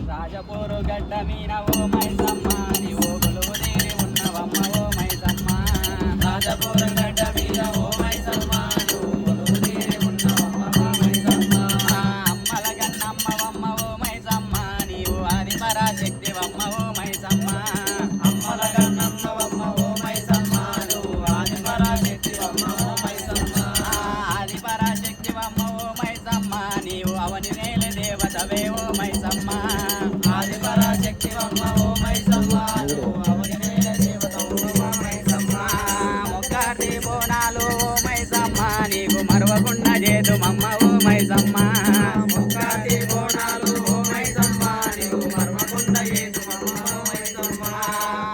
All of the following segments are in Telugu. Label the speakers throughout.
Speaker 1: రాజపోరు గడ్డ మీన ఓ మైసమ్మ నీవు కొలువు తీరి ఉన్నవమ్మ ఓ మైసమ్మ రాజపోరు గడ్డ మీద ఓ మైసమ్మ నువ్వు కొలువు తీరి ఉన్నవమ్మ ఓ మైసమ్మ అమ్మల గన్నమ్మవమ్మ ఓ మైసమ్మ నీవు ఆది పరాశక్తివమ్మ ఓ మైసమ్మ అమ్మల గన్నమ్మవమ్మ ఓ మైసమ్మ నువ్వు ఆది పరాశక్తివమ్మ ఓ మైసమ్మ ఆది పరాశక్తివమ్మ ఓ మైసమ్మ నీవు అవని నేల దేవతవే ఓ మైసమ్మ ఆది పరాశక్తివమ్మ ఓ మైసమ్మ నువ్వు అవని నేల దేవతవు ఓ మైసమ్మ మొక్కటి బోనాలు ఓ మైసమ్మ నీకు మరవకుండా చేతుమమ్మ ఓ మైసమ్మ మొక్కటి బోనాలు ఓ మైసమ్మ నీకు మరవకుండా చేతుమమ్మ ఓ మైసమ్మ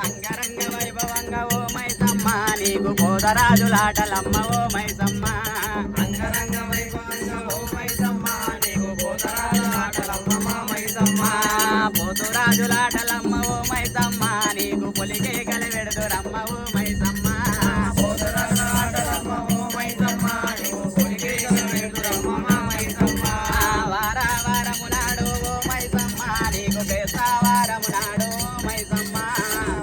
Speaker 1: అంగరంగ వైభవంగా ఓ మైసమ్మ నీకు పోతరాజులాటలమ్మ ఓ మైసమ్మ అంగరంగ వైభవంగా ఓ మైసమ్మ నీకు పోతరాజులాటలమ్మ మైసమ్మ పోతురాజులాటలమ్మ ఓ మైసమ్మ నీకు పొలికే కలివెడుదురమ్మ ఓ మైసమ్మ పోతురాజులాటలమ్మ ఓ మైసమ్మ నీకు పొలికే కలివెడుదురమ్మ మైసమ్మ వారము నాడు ఓ మైసమ్మ నీకు బేసవారము నాడు ఓ మైసమ్మ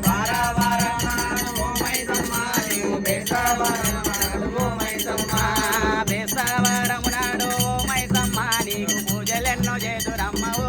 Speaker 1: వారము నాడు ఓ మైసమ్మ నీకు బేసవారము నాడు ఓ మైసమ్మ బేసవారము నాడు ఓ మైసమ్మ నీకు పూజలెన్నో చేదురమ్మ ఓ